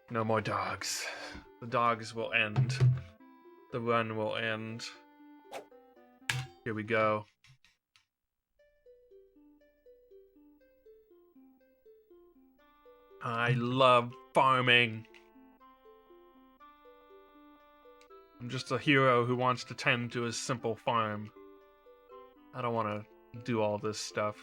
No more dogs. The dogs will end. The run will end. Here we go. I love farming. I'm just a hero who wants to tend to his simple farm. I don't want to do all this stuff.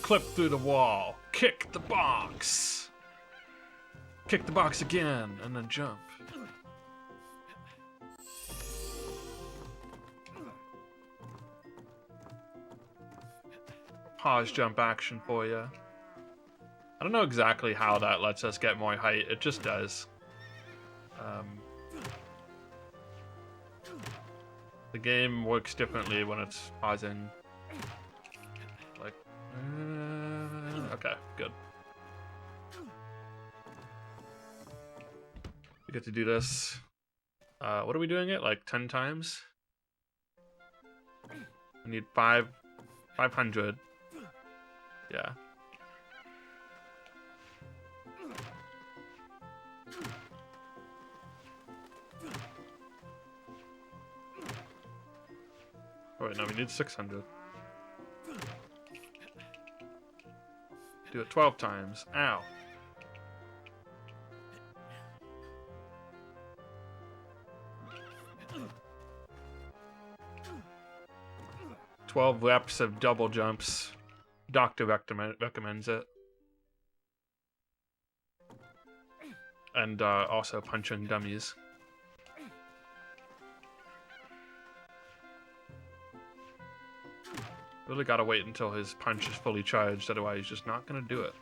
Clip through the wall. Kick the box. Kick the box again, and then jump. Pause jump action for you. I don't know exactly how that lets us get more height. It just does. The game works differently when it's pausing. Like, okay, good. We get to do this. What are we doing it? Like 10 times? I need 500. Yeah. Oh wait, no, we need 600. Do it 12 times. Ow. "12 reps of double jumps. Doctor recommends it. And also punching dummies. Really gotta wait until his punch is fully charged, otherwise he's just not gonna do it.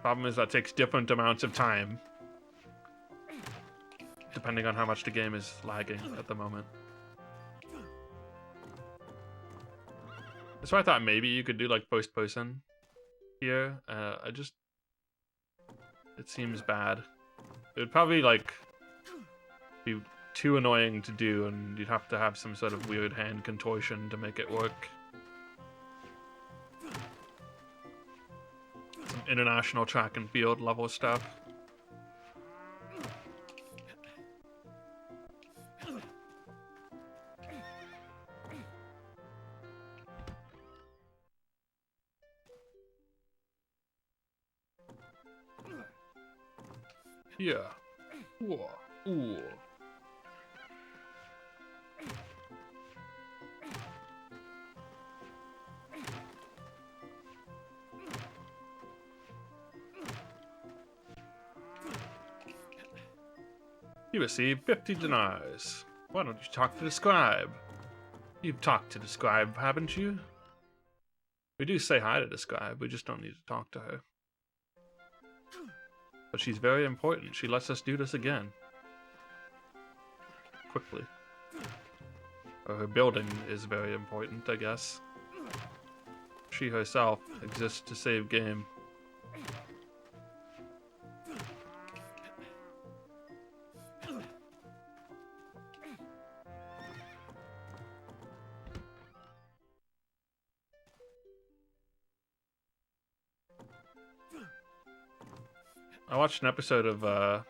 Problem is that takes different amounts of time, depending on how much the game is lagging at the moment. That's why I thought maybe you could do like first person here. It seems bad. It would probably like be too annoying to do, and you'd have to have some sort of weird hand contortion to make it work. Some international track and field level stuff. Yeah. Ooh. Ooh. You receive 50 dinars. Why don't you talk to the scribe? You've talked to the scribe, haven't you? We do say hi to the scribe, we just don't need to talk to her. But she's very important. She lets us do this again. Quickly. Or her building is very important, I guess. She herself exists to save game. I watched an episode of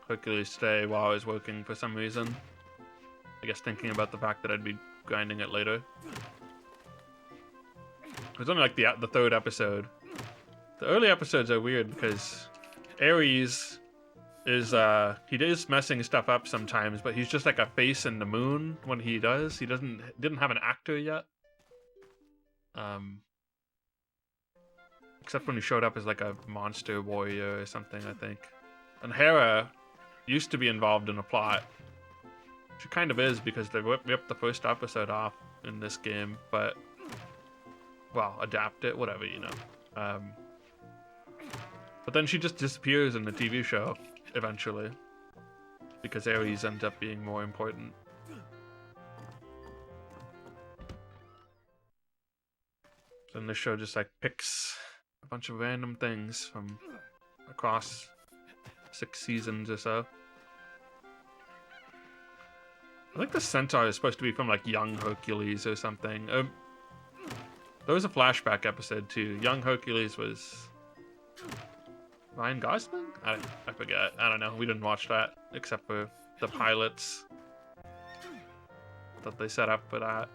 Hercules today while I was working for some reason. I guess thinking about the fact that I'd be grinding it later. It was only like the third episode. The early episodes are weird because Ares is he is messing stuff up sometimes, but he's just like a face in the moon when he does. He didn't have an actor yet. Except when he showed up as like a monster warrior or something, I think. And Hera used to be involved in a plot. She kind of is because they ripped the first episode off in this game, but well, adapt it, whatever, you know. But then she just disappears in the TV show eventually because Ares ends up being more important. Then the show just like picks a bunch of random things from across 6 seasons or so. I think the centaur is supposed to be from like young Hercules or something. There was a flashback episode too. Young Hercules was Ryan Gosling? I forget. I don't know. We didn't watch that except for the pilots that they set up for that.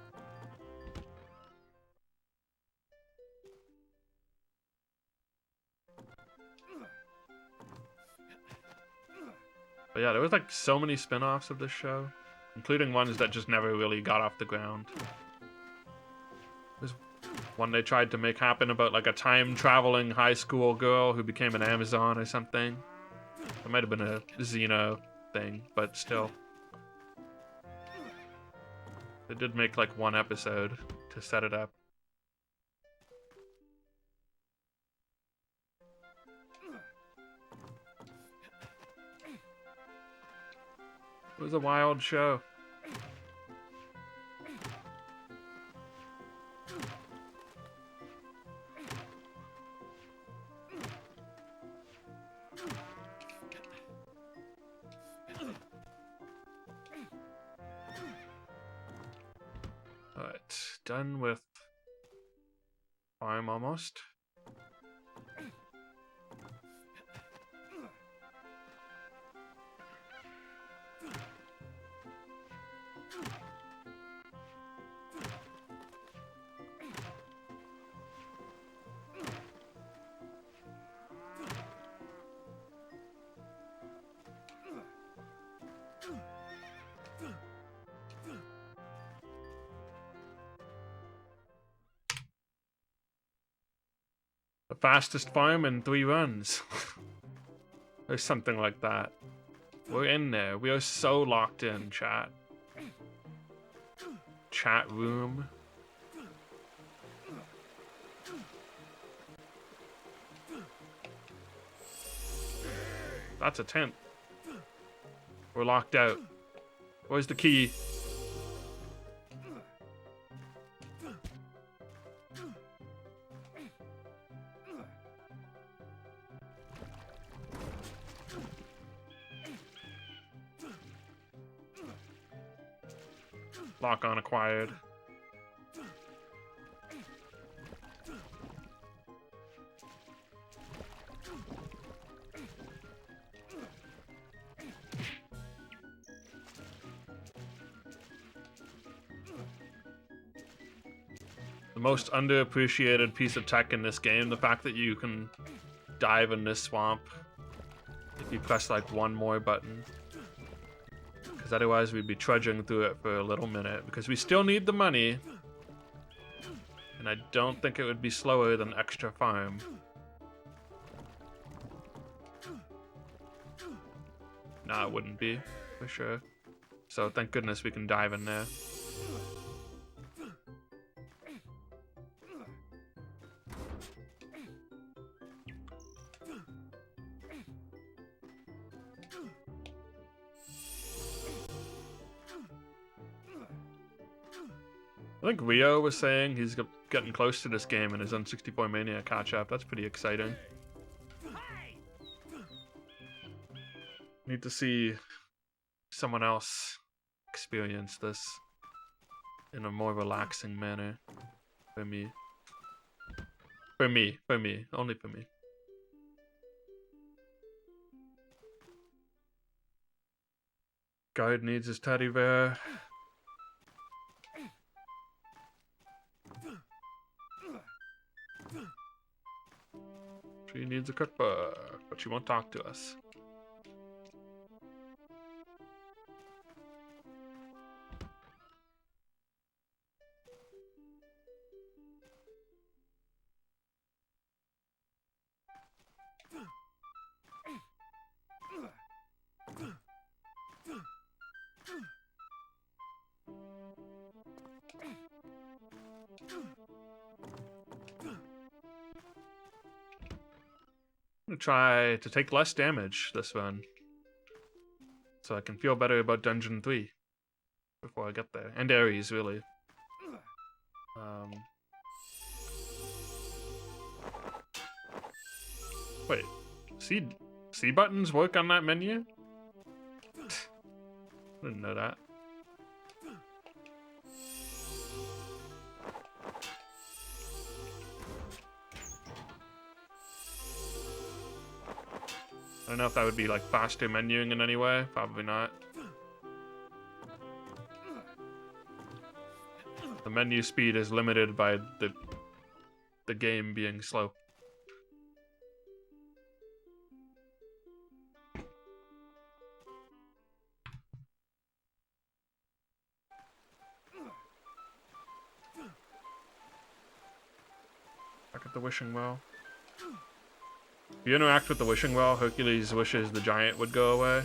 But yeah, there was like so many spin-offs of this show, including ones that just never really got off the ground. There's one they tried to make happen about like a time-traveling high school girl who became an Amazon or something. It might have been a Xeno thing, but still. They did make like one episode to set it up. It was a wild show. Alright, done with farm almost. The fastest farm in 3 runs. Or something like that. We're in there. We are so locked in, chat. Chat room. That's a tent. We're locked out. Where's the key? Lock on acquired. The most underappreciated piece of tech in this game, the fact that you can dive in this swamp if you press like one more button. Because otherwise we'd be trudging through it for a little minute, because we still need the money. And I don't think it would be slower than extra farm. Nah, it wouldn't be, for sure. So thank goodness we can dive in there. I think Rio was saying he's getting close to this game in his N64 Mania catch-up. That's pretty exciting. Need to see someone else experience this in a more relaxing manner. For me. For me. Only for me. Guard needs his teddy bear. She needs a cookbook, but she won't talk to us. I'm gonna try to take less damage this run, so I can feel better about Dungeon 3 before I get there. And Ares, really. Wait, C buttons work on that menu? Didn't know that. I don't know if that would be like faster menuing in any way. Probably not. The menu speed is limited by the game being slow. Back at the wishing well. If you interact with the wishing well, Hercules wishes the giant would go away.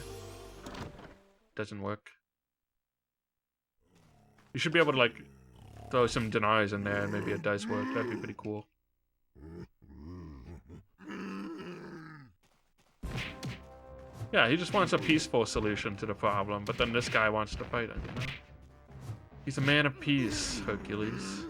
Doesn't work. You should be able to like throw some denies in there and maybe it does work. That'd be pretty cool. Yeah, he just wants a peaceful solution to the problem, but then this guy wants to fight him, you know? He's a man of peace, Hercules.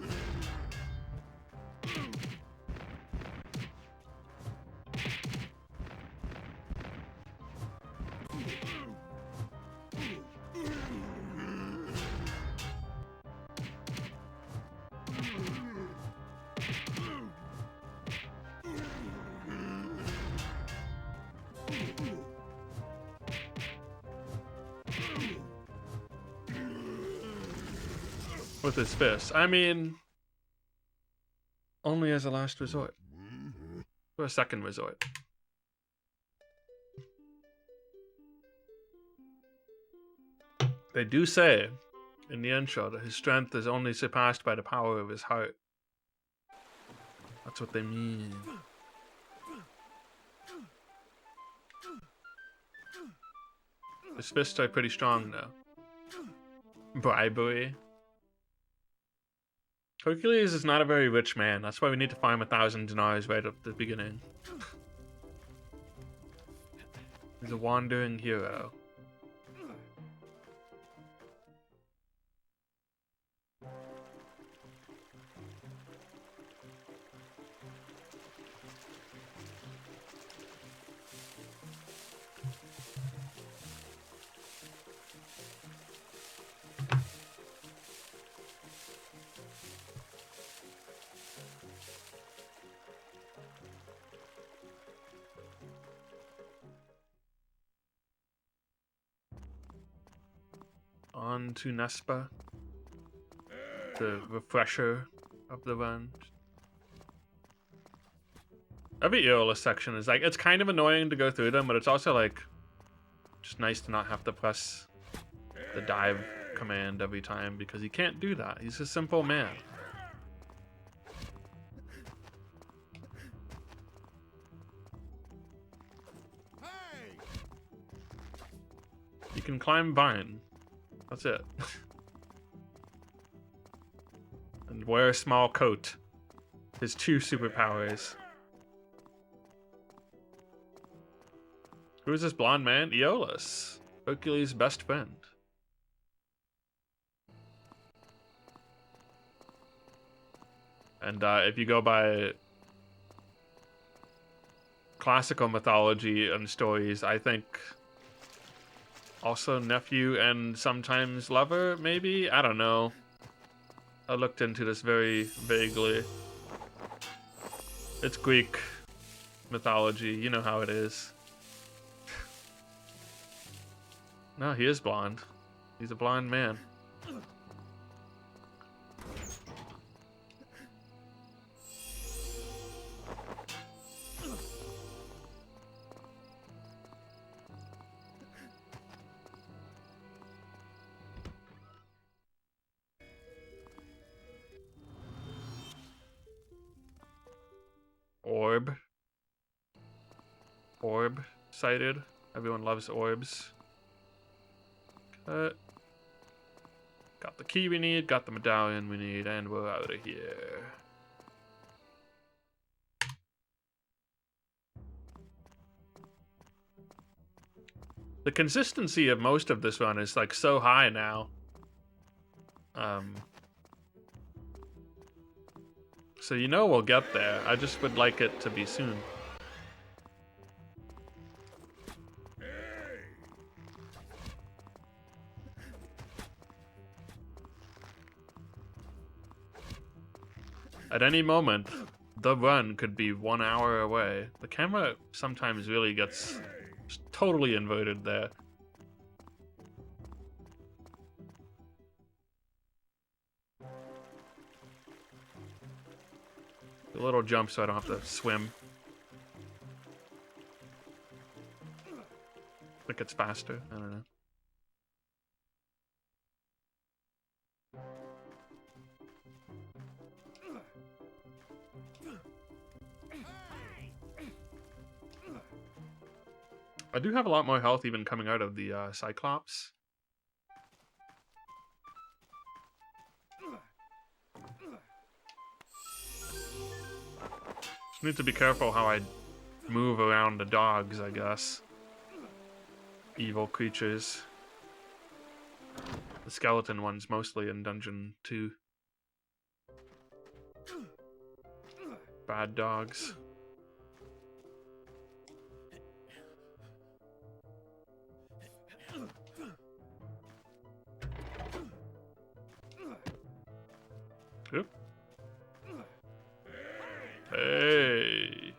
With his fist. I mean, only as a last resort. Or a second resort. They do say in the intro that his strength is only surpassed by the power of his heart. That's what they mean. His fists are pretty strong though. Bribery. Hercules is not a very rich man. That's why we need to farm 1,000 dinars right at the beginning. He's a wandering hero. On to Nespa, the refresher of the run. Every Aeolus section is like, it's kind of annoying to go through them, but it's also like just nice to not have to press the dive command every time because he can't do that. He's a simple man. You can climb vine. That's it. And wear a small coat. His 2 superpowers. Who is this blonde man? Aeolus. Hercules' best friend. And if you go by classical mythology and stories, I think also nephew and sometimes lover, maybe? I don't know. I looked into this very vaguely. It's Greek mythology, you know how it is. No, he is blonde. He's a blonde man. Orb. Orb sighted. Everyone loves orbs. Got the key we need, got the medallion we need, and we're out of here. The consistency of most of this run is like so high now. So you know we'll get there. I just would like it to be soon. At any moment, the run could be 1 hour away. The camera sometimes really gets totally inverted there. A little jump so I don't have to swim. I think it's faster. I don't know. I do have a lot more health even coming out of the Cyclops. Just need to be careful how I move around the dogs, I guess. Evil creatures. The skeleton ones mostly in Dungeon 2. Bad dogs. Oop. Hey.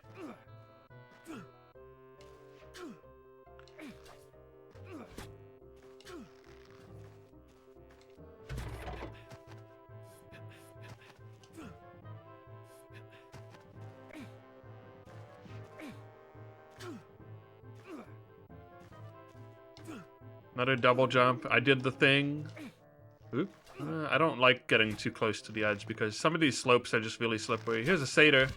Another double jump. I did the thing. Oop. I don't like getting too close to the edge because some of these slopes are just really slippery. Here's a satyr.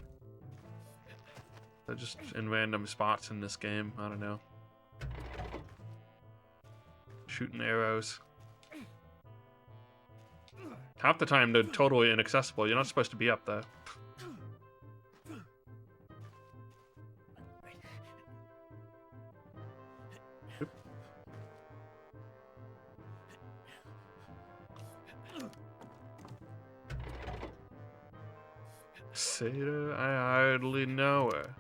They're just in random spots in this game. I don't know. Shooting arrows. Half the time they're totally inaccessible. You're not supposed to be up there. Oop. Satyr, I hardly know her.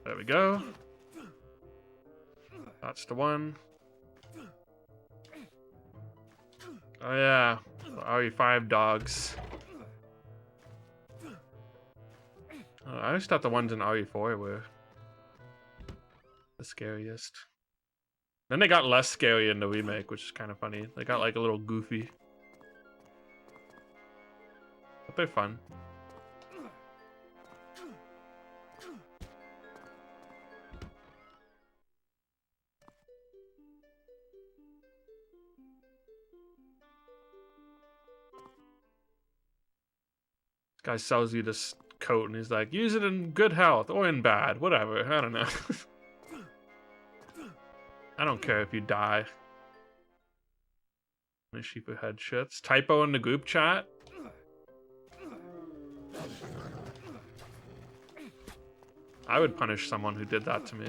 There we go. That's the one. Oh yeah, the RE5 dogs. I always thought the ones in RE4 were the scariest. Then they got less scary in the remake, which is kind of funny. They got like a little goofy. But they're fun. This guy sells you this coat and he's like, use it in good health or in bad, whatever. I don't know. I don't care if you die. Sheeper headshots. Typo in the group chat. I would punish someone who did that to me.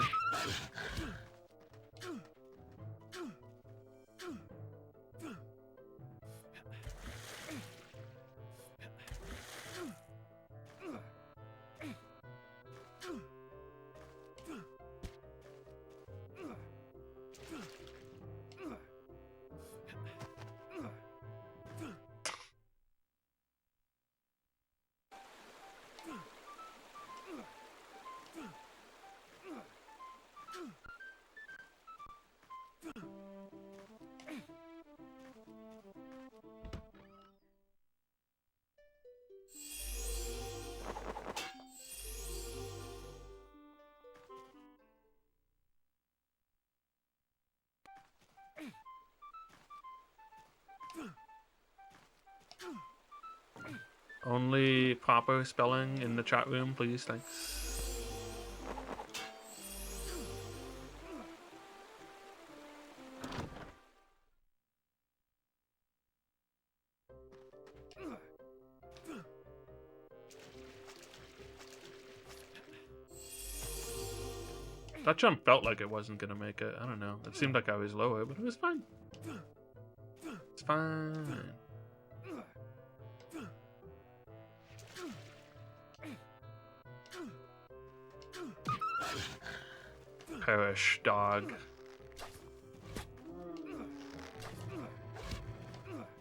Only proper spelling in the chat room, please. Thanks. That jump felt like it wasn't gonna make it. I don't know. It seemed like I was lower, but it was fine. It's fine. Perish, dog.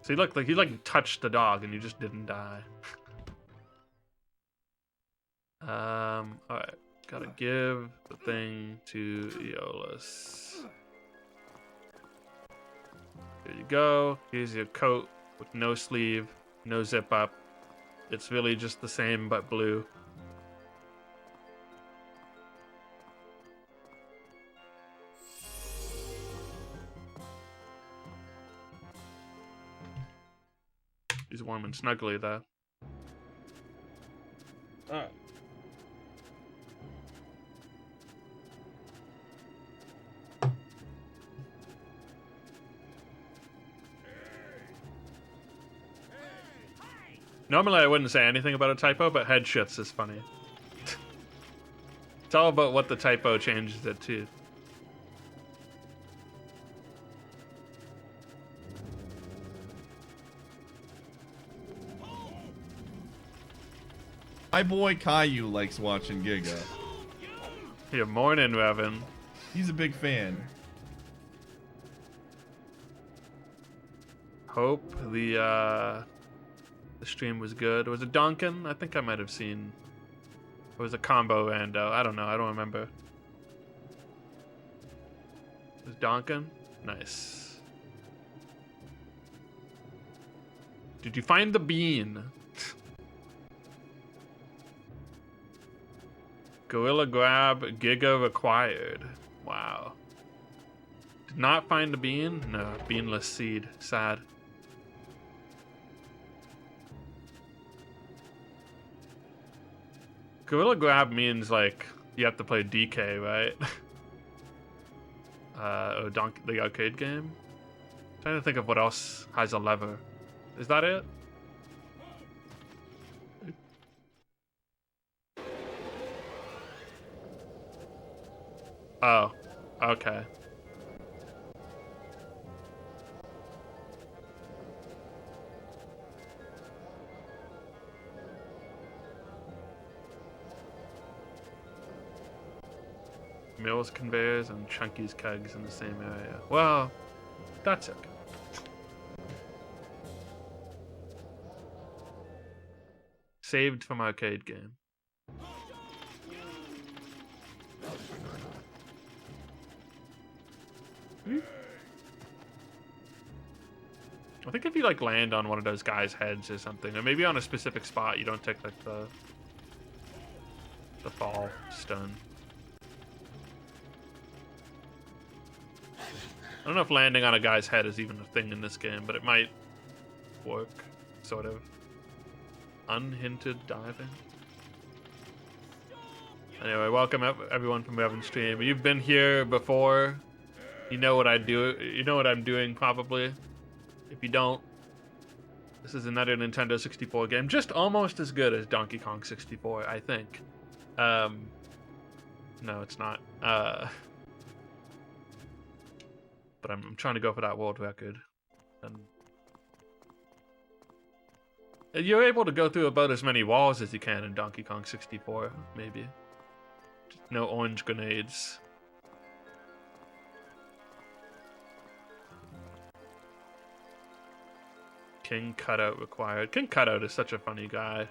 See, look, like he like touched the dog and you just didn't die. Alright. Gotta give the thing to Aeolus. There you go. Here's your coat with no sleeve, no zip up. It's really just the same but blue. He's warm and snuggly though. Alright. Normally I wouldn't say anything about a typo, but head shits is funny. It's all about what the typo changes it to. My boy Caillou likes watching Giga. Good morning, Revan. He's a big fan. Hope the stream was good. Was it Donkin? I think I might have seen. Or was it Combo Rando? I don't know. I don't remember. Was Donkin? Nice. Did you find the bean? Gorilla grab, Giga required. Wow. Did not find the bean? No, beanless seed. Sad. Gorilla grab means like you have to play DK, right? Or the arcade game. I'm trying to think of what else has a lever. Is that it? Oh, okay. Mills conveyors and Chunky's kegs in the same area. Well, that's okay. Saved from arcade game. I think if you like land on one of those guys' heads or something, or maybe on a specific spot, you don't take like the fall stun. I don't know if landing on a guy's head is even a thing in this game, but it might work, sort of. Unhinted diving. Anyway, welcome everyone from Revan's stream. You've been here before. You know what I do. You know what I'm doing probably. If you don't, this is another Nintendo 64 game, just almost as good as Donkey Kong 64, I think. No, it's not. But I'm trying to go for that world record. And you're able to go through about as many walls as you can in Donkey Kong 64, maybe. Just no orange grenades. King Cutout required. King Cutout is such a funny guy.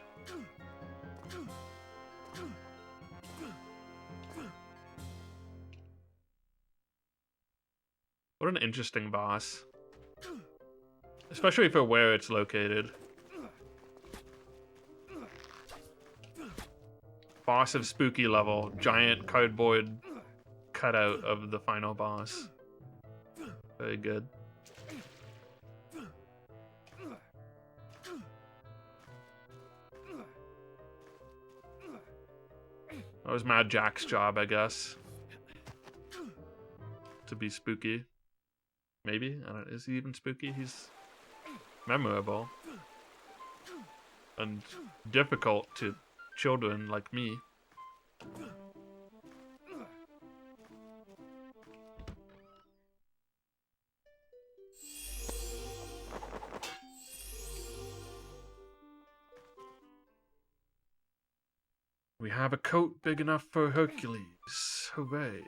What an interesting boss. Especially for where it's located. Boss of spooky level. Giant cardboard cutout of the final boss. Very good. That was Mad Jack's job, I guess. To be spooky. Maybe? I don't know. Is he even spooky? He's memorable. And difficult to children like me. We have a coat big enough for Hercules. Hooray.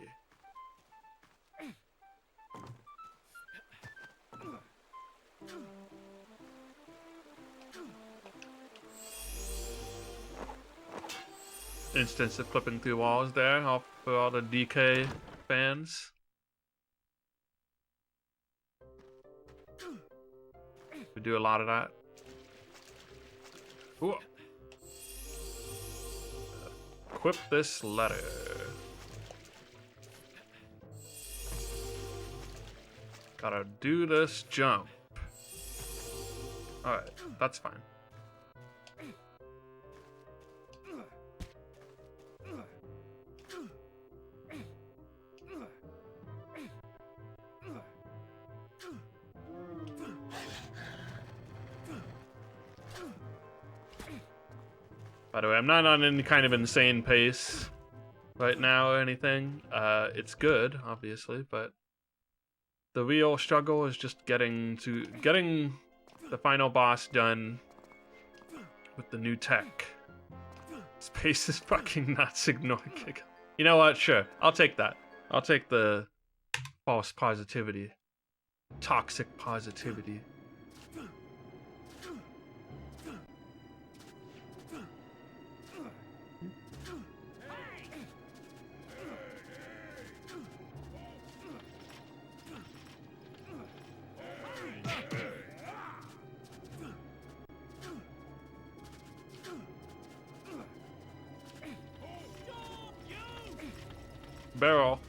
Instance of clipping through walls there, all for all the DK fans. We do a lot of that. Ooh. Equip this letter. Gotta do this jump. Alright, that's fine. By the way, I'm not on any kind of insane pace right now or anything. It's good, obviously, but the real struggle is just getting the final boss done with the new tech. This pace is fucking nuts. Ignore kick. You know what? Sure, I'll take that. I'll take the false positivity, toxic positivity. Barrel.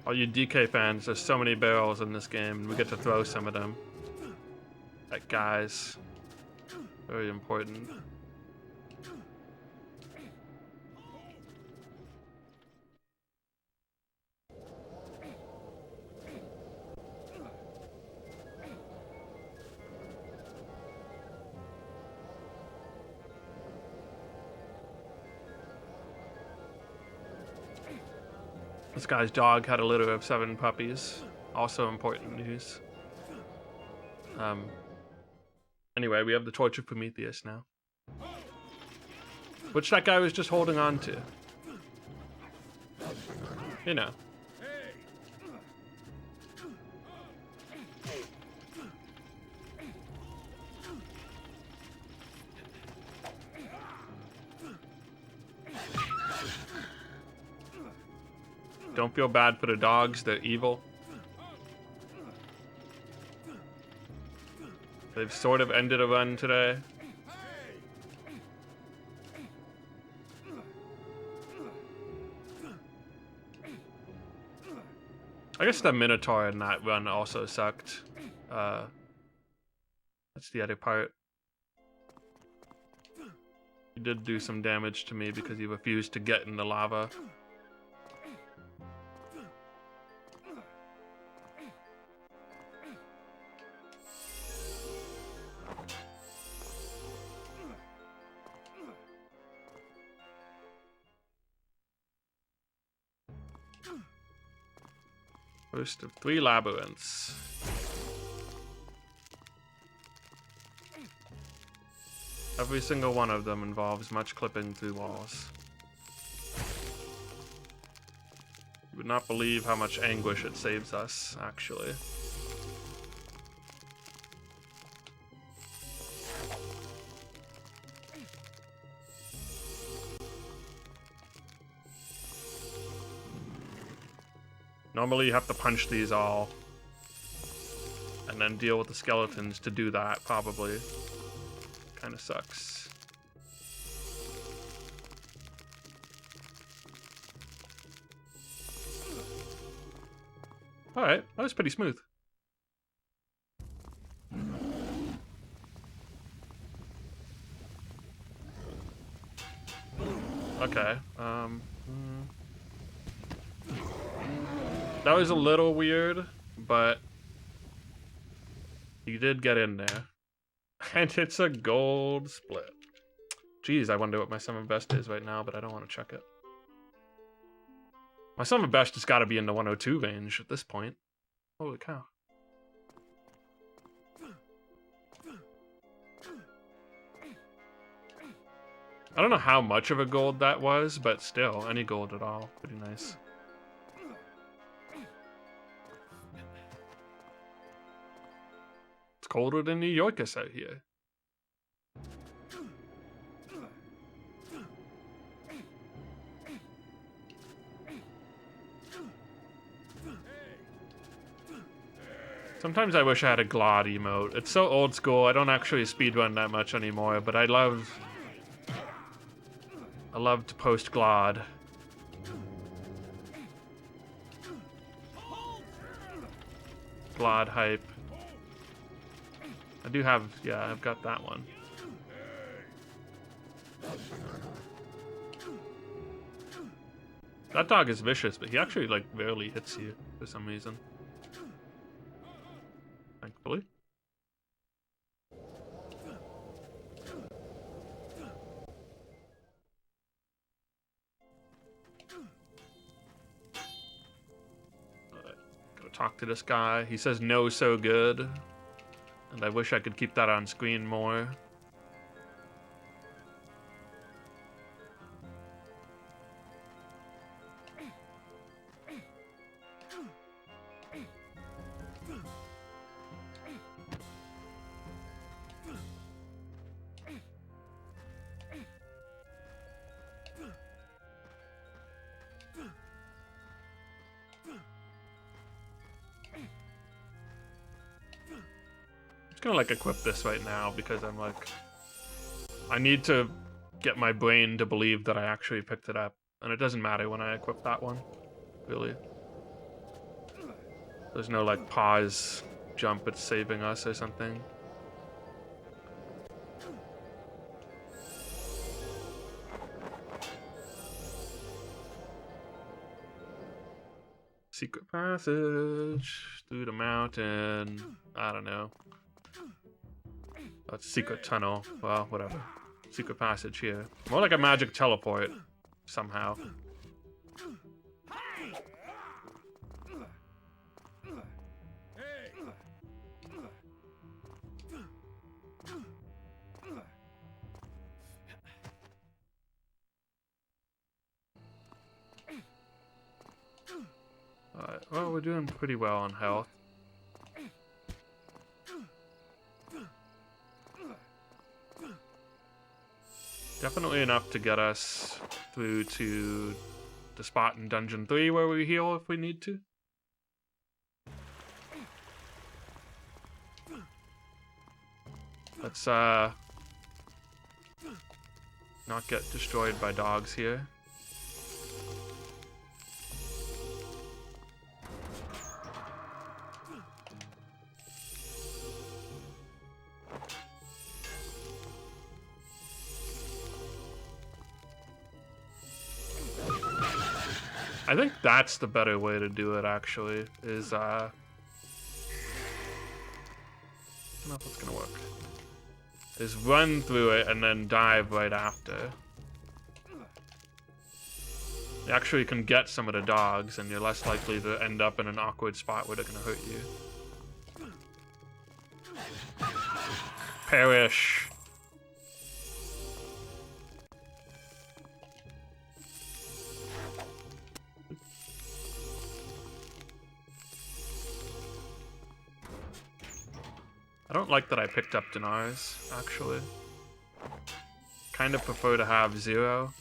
All you DK fans, there's so many barrels in this game, and we get to throw some of them at guys. Very important. This guy's dog had a litter of 7 puppies. Also important news. Anyway, we have the Torch of Prometheus now. Which that guy was just holding on to. You know. Don't feel bad for the dogs, they're evil. They've sort of ended a run today. I guess the Minotaur in that run also sucked. That's the other part. He did do some damage to me because he refused to get in the lava. First of 3 labyrinths. Every single one of them involves much clipping through walls. You would not believe how much anguish it saves us, actually. Normally you have to punch these all and then deal with the skeletons to do that, probably. Kinda sucks. Alright, that was pretty smooth. Okay, that was a little weird, but you did get in there. And it's a gold split. Jeez, I wonder what my sum of best is right now, but I don't want to check it. My sum of best has got to be in the 102 range at this point. Holy cow. I don't know how much of a gold that was, but still, any gold at all. Pretty nice. colder than New York is out here. Sometimes I wish I had a Glod emote. It's so old school. I don't actually speedrun that much anymore, but I love to post Glod. Glod hype. I do have, yeah, I've got that one. That dog is vicious, but he actually like rarely hits you for some reason. Thankfully. Go talk to this guy. He says no so good. And I wish I could keep that on screen more. Gonna like equip this right now because I'm like, I need to get my brain to believe that I actually picked it up, and it doesn't matter when I equip that one, really. There's no like pause jump, it's saving us or something. Secret passage through the mountain. I don't know. That's secret tunnel. Well, whatever. Secret passage here. More like a magic teleport, somehow. Alright, well, we're doing pretty well on health. Definitely enough to get us through to the spot in Dungeon 3 where we heal if we need to. Let's not get destroyed by dogs here. I think that's the better way to do it, actually, is, I don't know if it's gonna work. Is run through it and then dive right after. You actually can get some of the dogs, and you're less likely to end up in an awkward spot where they're gonna hurt you. Perish. I don't like that I picked up Dinars, actually. Kind of prefer to have 0.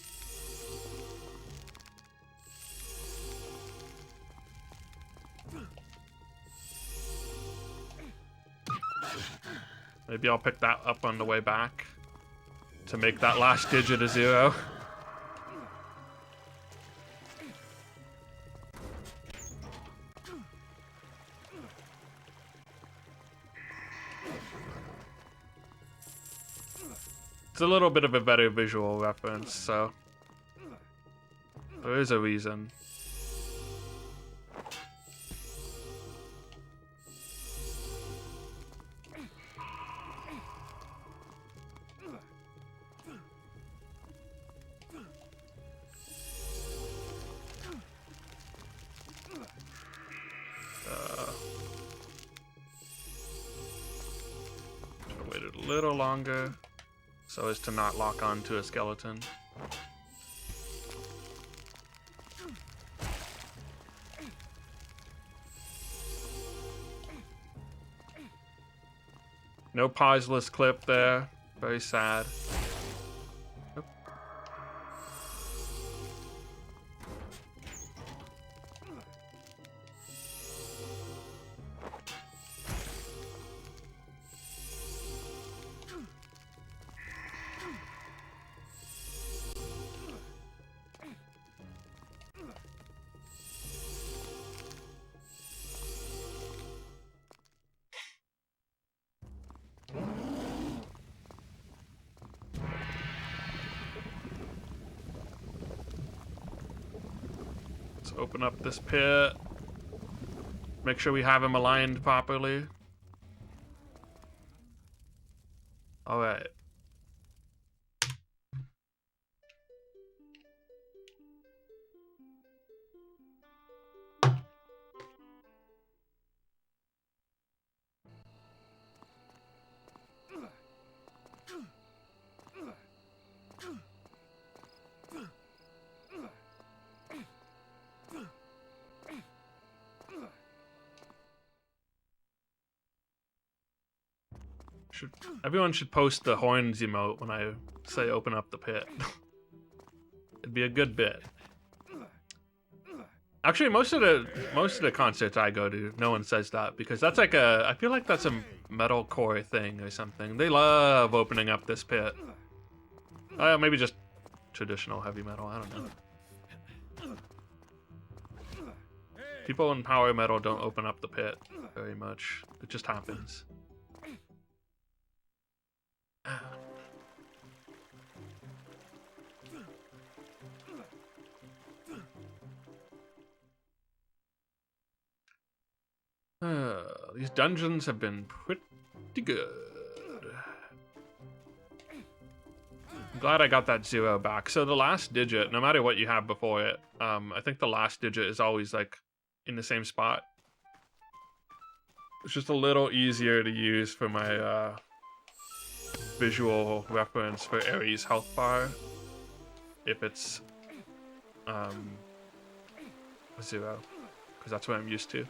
Maybe I'll pick that up on the way back to make that last digit a 0. It's a little bit of a better visual reference, so there is a reason. Should have waited a little longer so as to not lock onto a skeleton. No pauseless clip there. Very sad. Oop. Let's open up this pit. Make sure we have him aligned properly. All right. Everyone should post the horns emote when I say open up the pit. It'd be a good bit. Actually, most of the concerts I go to, no one says that because that's like I feel like that's a metalcore thing or something. They love opening up this pit. Maybe just traditional heavy metal. I don't know. People in power metal don't open up the pit very much. It just happens. These dungeons have been pretty good. I'm glad I got that 0 back. So the last digit, no matter what you have before it, I think the last digit is always like in the same spot. It's just a little easier to use for my visual reference for Ares health bar if it's 0, because that's what I'm used to.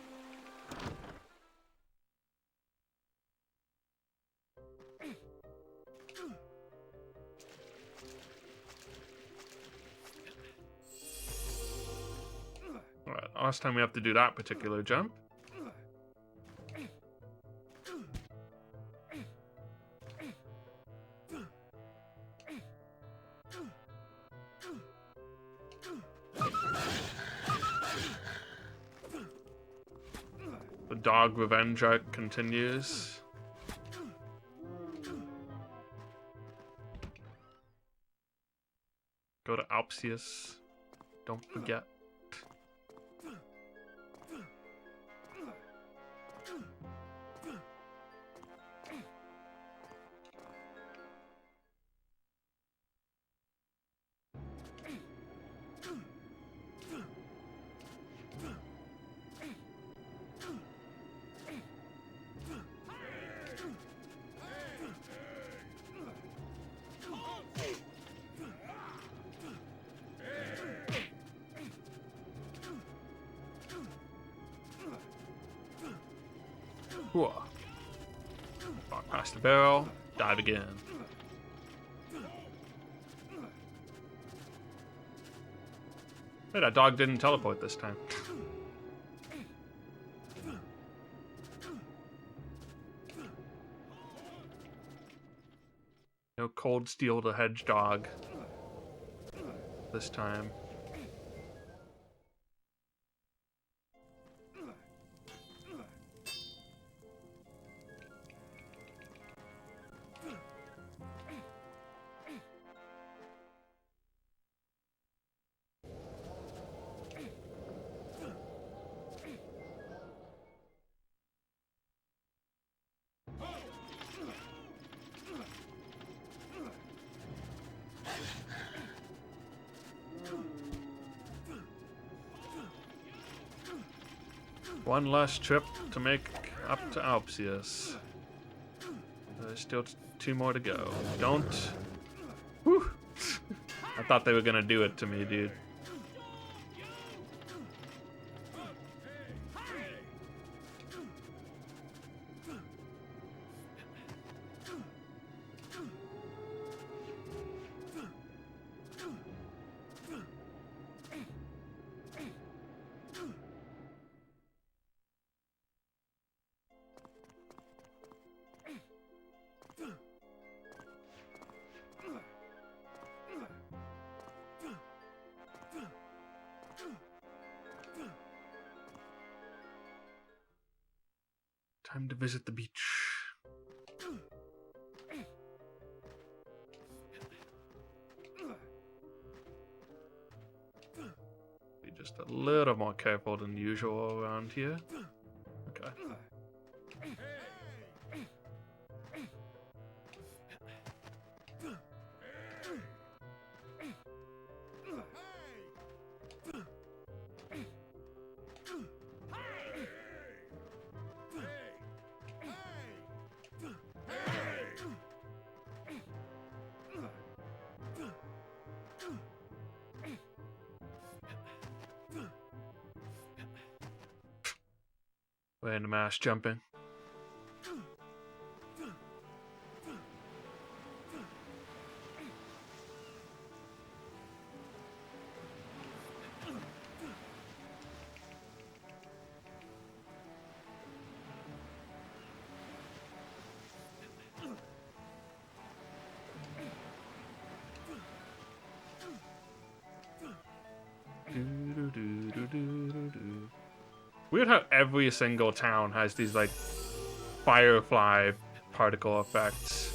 Alright, last time we have to do that particular jump. The dog revenge arc continues. Go to Alpsius. Don't forget. Walk past the barrel, dive again. Hey, that dog didn't teleport this time. No cold steel to hedge dog this time. One last trip to make up to Alpsius. There's still 2 more to go. Don't. Whew. I thought they were gonna do it to me, dude. Time to visit the beach. Be just a little more careful than usual around here. Okay. Random ass jumping. Weird how every single town has these like firefly particle effects.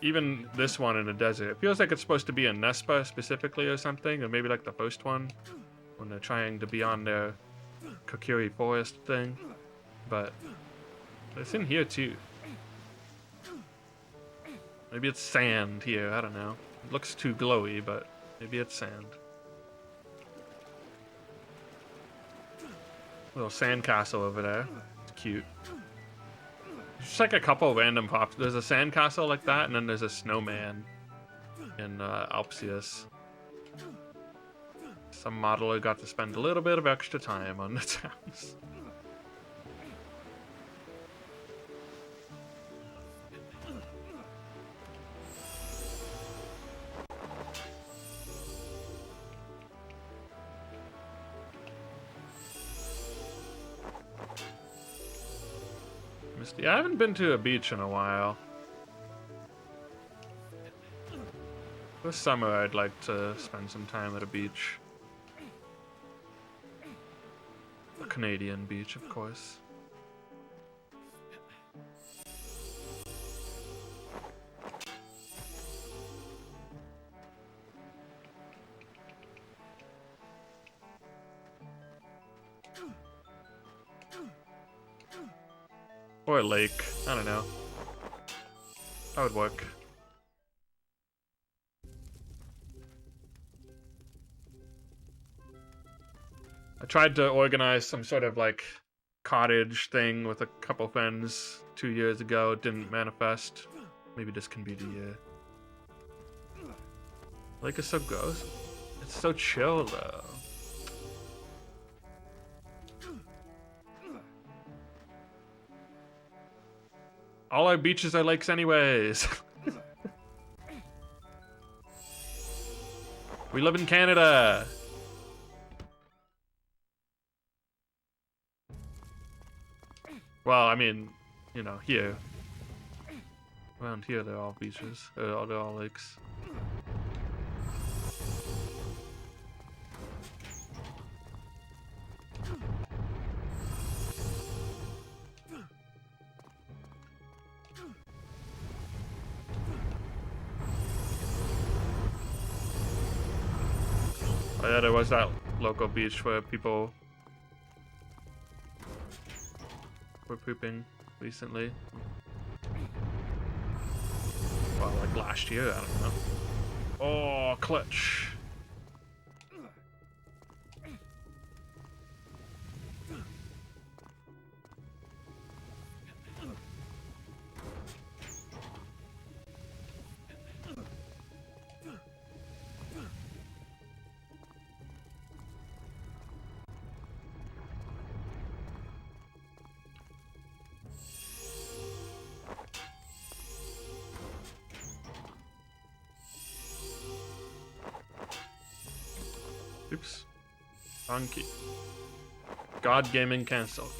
Even this one in the desert. It feels like it's supposed to be in Nespa specifically or something, or maybe like the first one when they're trying to be on their Kokiri forest thing. But it's in here too. Maybe it's sand here, I don't know. It looks too glowy, but maybe it's sand. Little sandcastle over there. It's cute. Just like a couple random pops. There's a sandcastle like that, and then there's a snowman in Alpsius. Some modeler got to spend a little bit of extra time on the towns. Yeah, I haven't been to a beach in a while. This summer I'd like to spend some time at a beach. A Canadian beach, of course. Or a lake. I don't know. That would work. I tried to organize some sort of like cottage thing with a couple friends 2 years ago. It didn't manifest. Maybe this can be the year. Lake is so gross. It's so chill though. All our beaches are lakes anyways. We live in Canada. Well, I mean, you know, here. Around here, they're all beaches. They're all lakes. Oh yeah, there was that local beach where people were pooping recently. Well, like last year, I don't know. Oh, clutch. Oops. Donkey. God Gaming cancelled.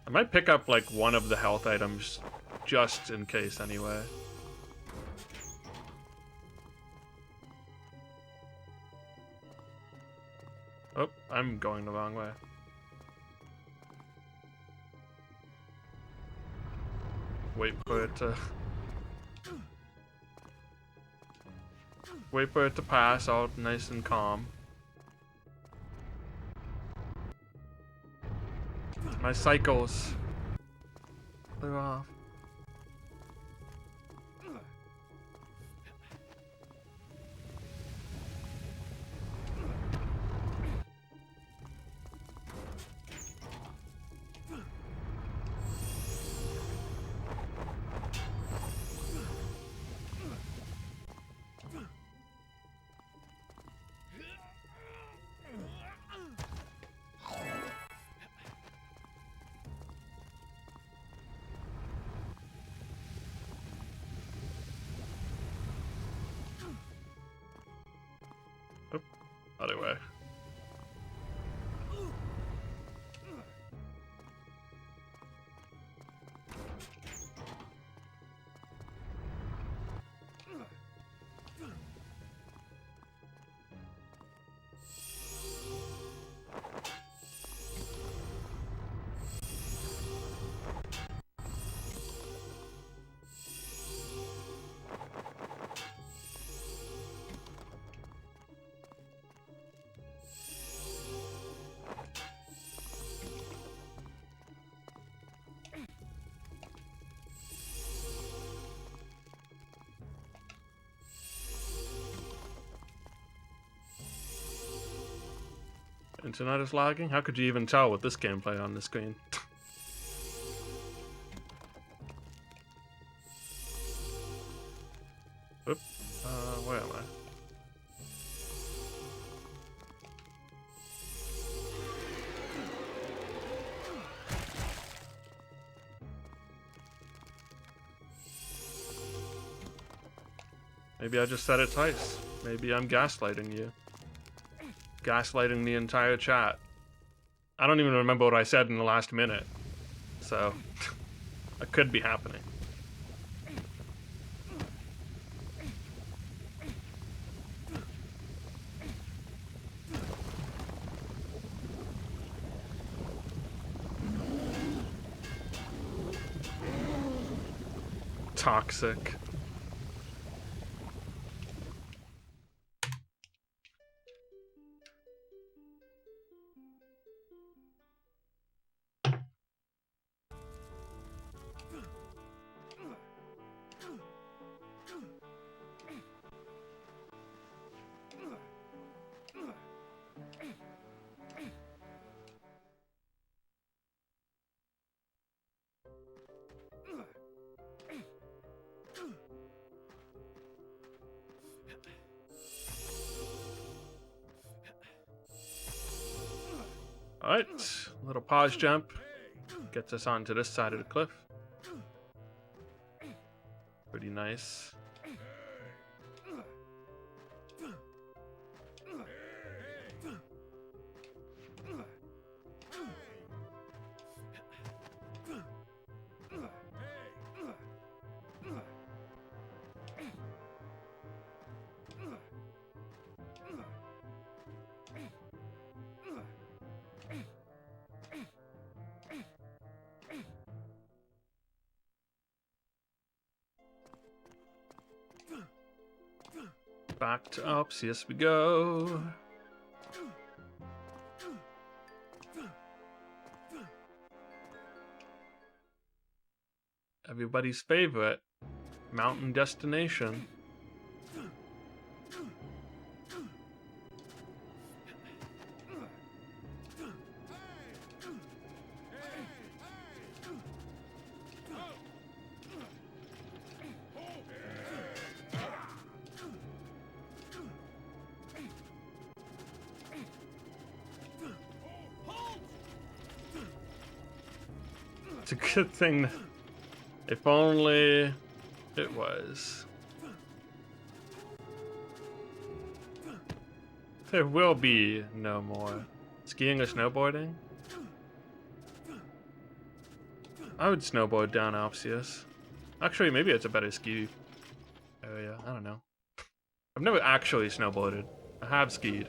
I might pick up like one of the health items just in case anyway. Oh, I'm going the wrong way. Wait for it to... Wait for it to pass, all nice and calm. My cycles. They're off. Other way. Internet is lagging? How could you even tell with this gameplay on the screen? Oop. Where am I? Maybe I just said it twice. Maybe I'm gaslighting you. Gaslighting the entire chat. I don't even remember what I said in the last minute. So, it could be happening. Toxic. Alright, little pause jump. Gets us onto this side of the cliff. Pretty nice. Back to ups, yes we go. Everybody's favorite mountain destination. It's a good thing. If only it was. There will be no more skiing or snowboarding. I would snowboard down Alpsius. Actually, maybe it's a better ski area. I don't know. I've never actually snowboarded. I have skied.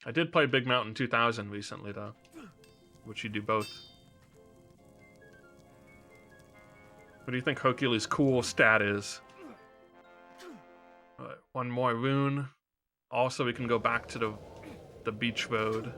I did play Big Mountain 2000 recently, though, which you do both. What do you think Hercules' cool stat is? Alright, one more rune. Also, we can go back to the beach road.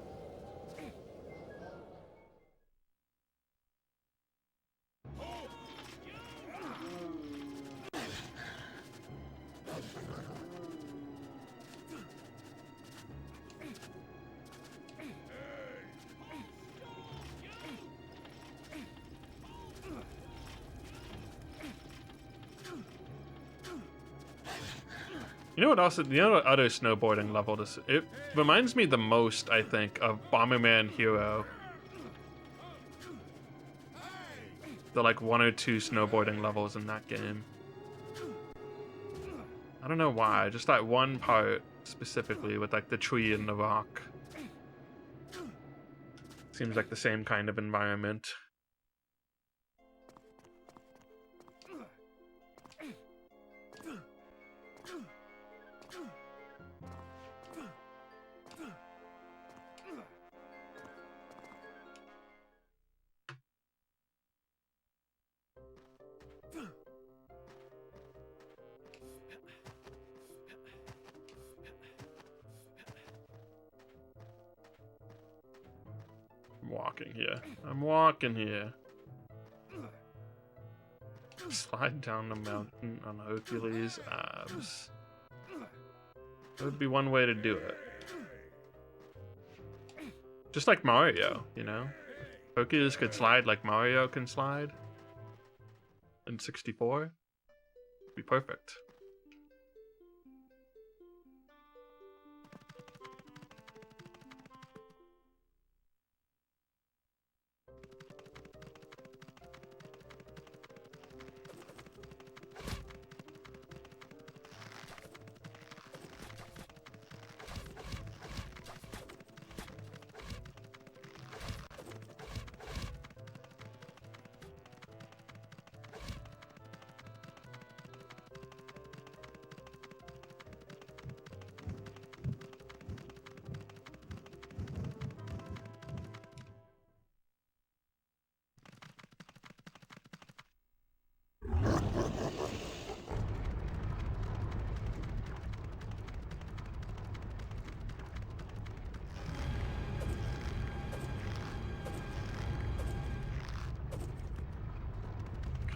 You know what else? You know what other snowboarding level this? It reminds me the most, I think, of Bomberman Hero. The like 1 or 2 snowboarding levels in that game. I don't know why. Just that one part specifically with like the tree and the rock. Seems like the same kind of environment. I'm walking here. Slide down the mountain on Hercules' abs. That would be one way to do it. Just like Mario, you know? Hercules could slide like Mario can slide. In 64. Be perfect.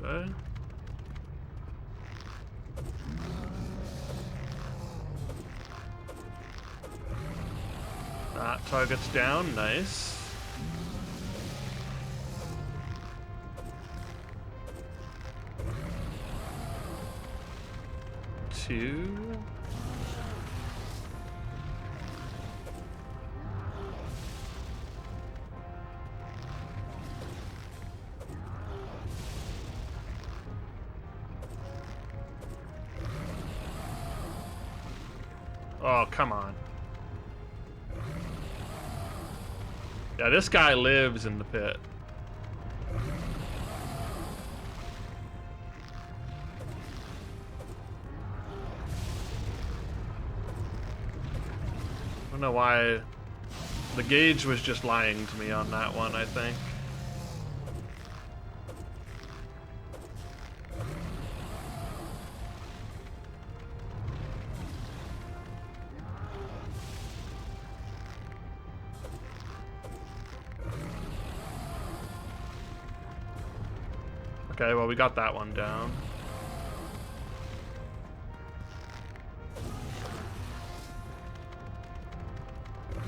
Okay. That target's down, nice. Two. Oh, come on. Yeah, this guy lives in the pit. I don't know why. The gauge was just lying to me on that one, I think. Okay, well, we got that one down.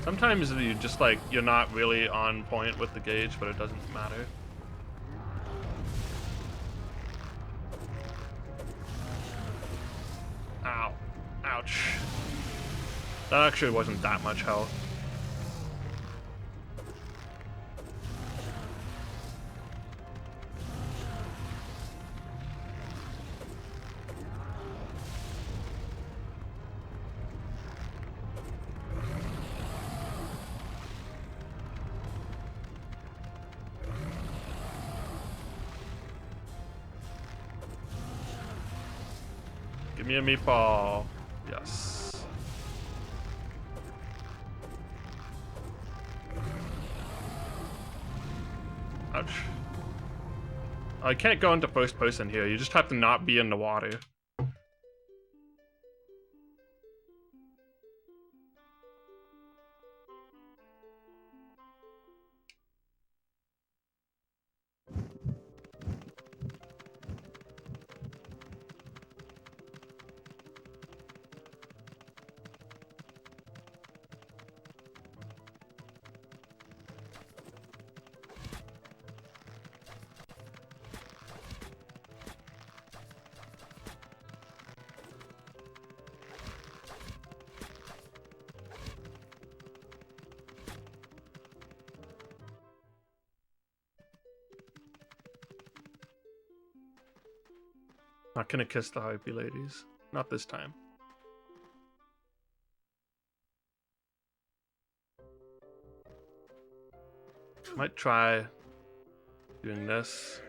Sometimes you just like, you're not really on point with the gauge, but it doesn't matter. Ow. Ouch. That actually wasn't that much health. Give me a meatball. Yes. Ouch. I can't go into first person here. You just have to not be in the water. Not gonna kiss the harpy ladies. Not this time. Might try doing this.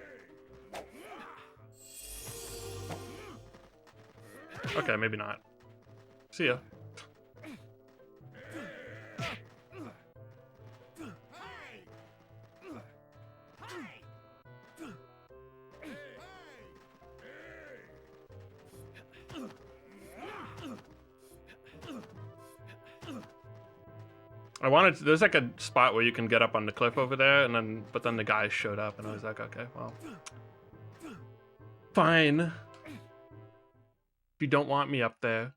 Okay, maybe not. See ya. I wanted to, there's like a spot where you can get up on the cliff over there, and then but then the guys showed up, and I was like, okay, well, fine. If you don't want me up there.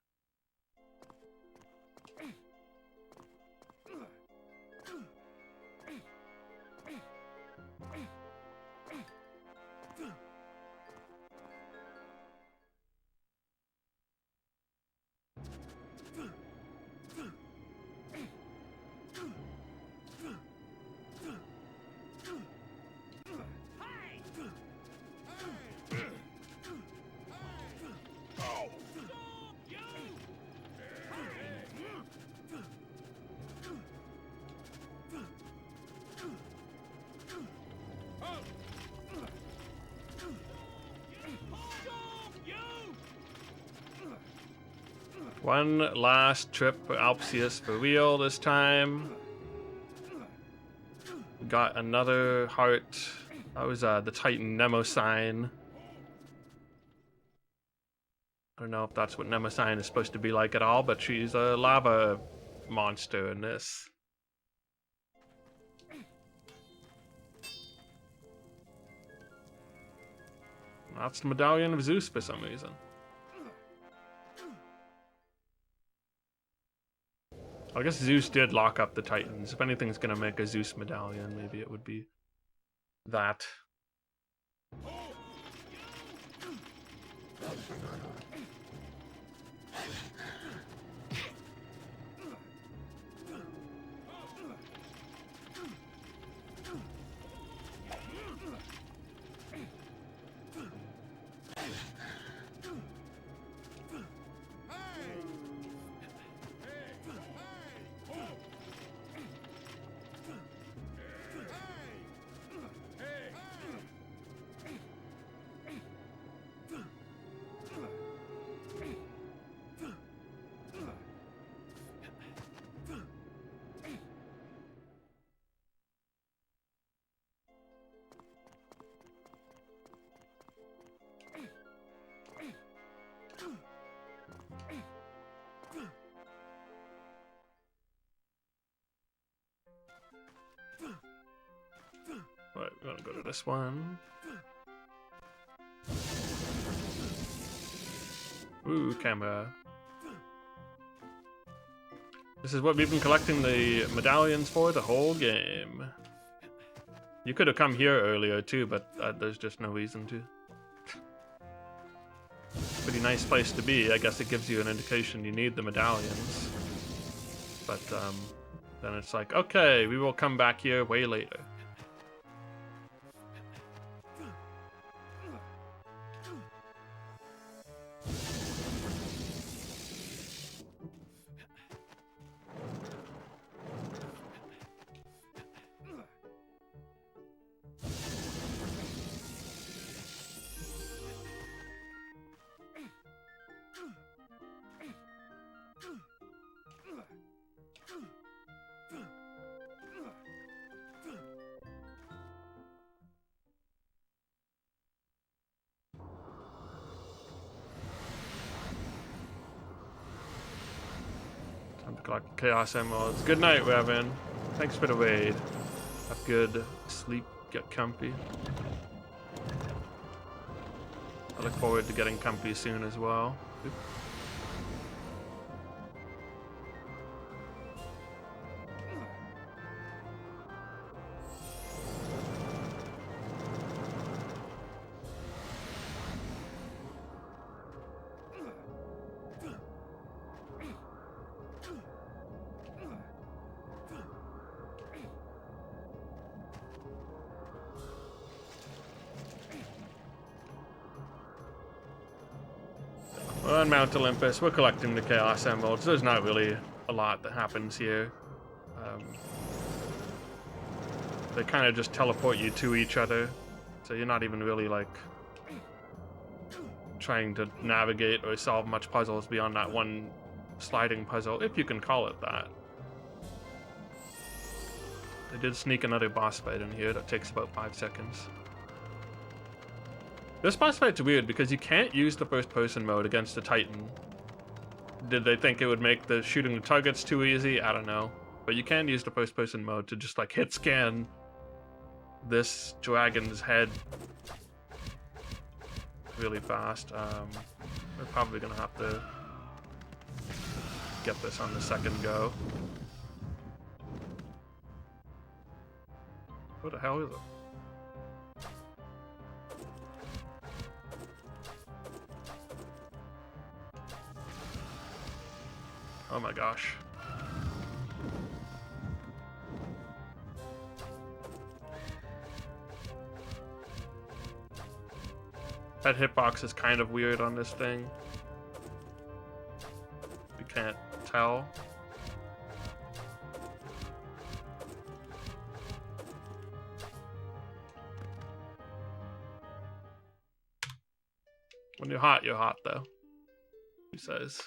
One last trip for Alpseus for real this time. We got another heart. That was the Titan Mnemosyne. I don't know if that's what Mnemosyne is supposed to be like at all, but she's a lava monster in this. That's the Medallion of Zeus for some reason. I guess Zeus did lock up the Titans. If anything's gonna make a Zeus medallion, maybe it would be that. Right, we're gonna go to this one. Ooh, camera. This is what we've been collecting the medallions for the whole game. You could have come here earlier too, but there's just no reason to. Pretty nice place to be. I guess it gives you an indication you need the medallions. But then it's like, okay, we will come back here way later. Collect Chaos Emeralds. Good night, Revan. Thanks for the raid. Have good sleep. Get comfy. I look forward to getting comfy soon as well. Oop. We're on Mount Olympus. We're collecting the Chaos Emeralds. There's not really a lot that happens here. They kind of just teleport you to each other, so you're not even really like trying to navigate or solve much puzzles beyond that one sliding puzzle, if you can call it that. They did sneak another boss fight in here that takes about 5 seconds. This boss fight's weird because you can't use the first-person mode against the Titan. Did they think it would make the shooting the targets too easy? I don't know. But you can use the first-person mode to just like hit scan this dragon's head really fast. We're probably gonna have to get this on the second go. What the hell is it? Oh my gosh. That hitbox is kind of weird on this thing. You can't tell. When you're hot though, he says.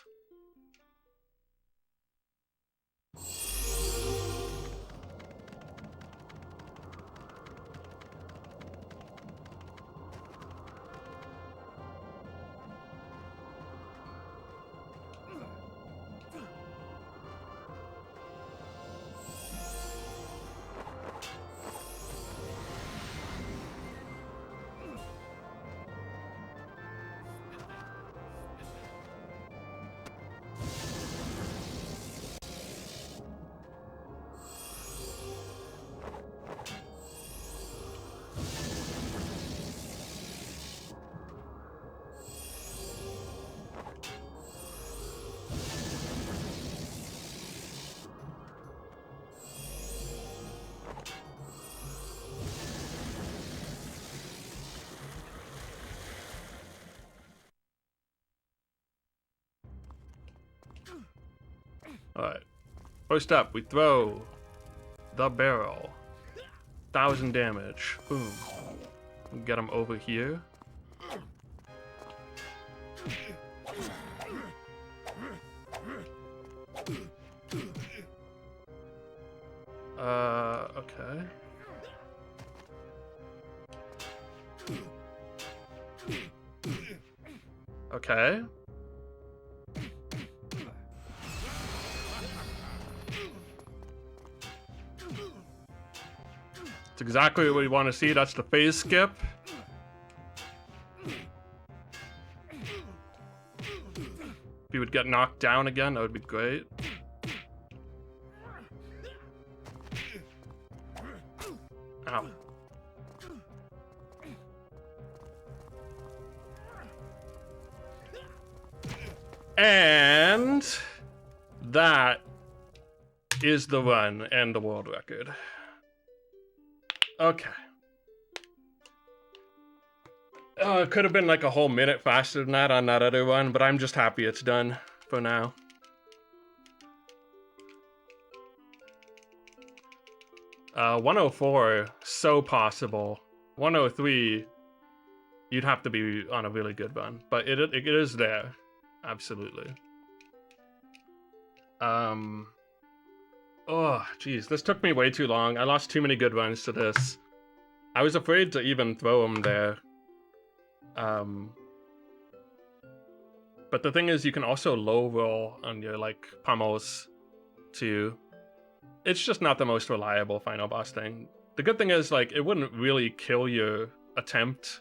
Alright. First up, we throw the barrel. 1,000 damage. Boom. We get him over here. Okay. Okay. It's exactly what we want to see. That's the phase skip. If he would get knocked down again, that would be great. Ow. And that is the run and the world record. Okay. It could have been like a whole minute faster than that on that other one, but I'm just happy it's done for now. Uh, 104, so possible. 103, you'd have to be on a really good run, but it is there, absolutely. Oh, geez, this took me way too long. I lost too many good runs to this. I was afraid to even throw them there. But the thing is, you can also low roll on your, like, pummels 2. It's just not the most reliable final boss thing. The good thing is, like, it wouldn't really kill your attempt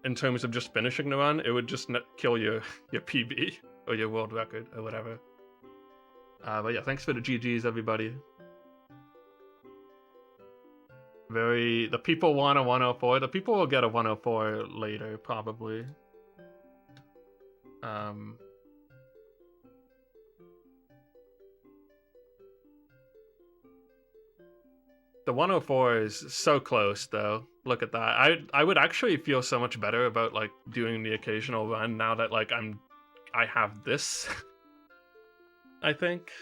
in terms of just finishing the run. It would just kill your PB or your world record or whatever. But yeah, thanks for the GGs, everybody. The people want a 104. The people will get a 104 later, probably. The 104 is so close, though. Look at that. I would actually feel so much better about like doing the occasional run now that like I have this. I think.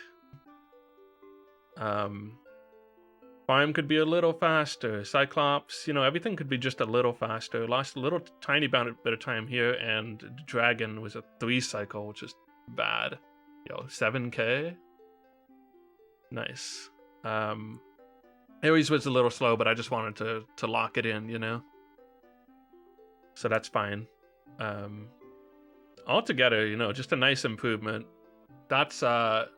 Farm could be a little faster. Cyclops, you know, everything could be just a little faster. Lost a little tiny bit of time here, and Dragon was a 3 cycle, which is bad. Yo, 7k? Nice. Ares was a little slow, but I just wanted to lock it in, you know? So that's fine. Altogether, you know, just a nice improvement. That's, what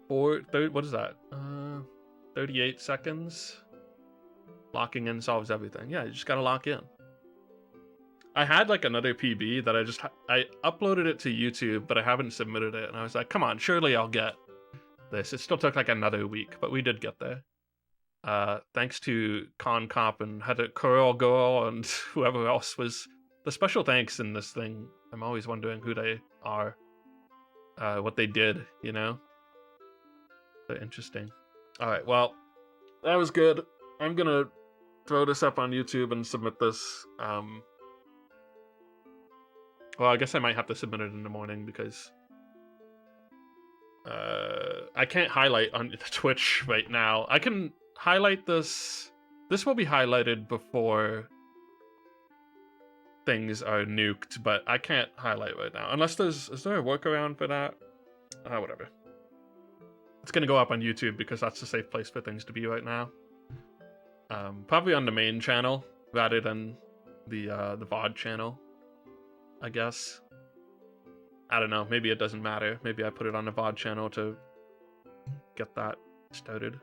is that? 38 seconds. Locking in solves everything. Yeah, you just gotta lock in. I had like another PB that I uploaded it to YouTube, but I haven't submitted it, and I was like, come on, surely I'll get this. It still took like another week, but we did get there. Thanks to Con Cop and Heather Curl Girl and whoever else was the special thanks in this thing. I'm always wondering who they are, what they did, you know? They're interesting. All right, well, that was good. I'm gonna throw this up on YouTube and submit this. Well, I guess I might have to submit it in the morning because I can't highlight on Twitch right now. I can highlight this. This will be highlighted before things are nuked, but I can't highlight right now. Unless is there a workaround for that? Whatever. It's gonna go up on YouTube because that's the safe place for things to be right now. Probably on the main channel rather than the VOD channel, I guess. I don't know, maybe it doesn't matter. Maybe I put it on the VOD channel to get that started.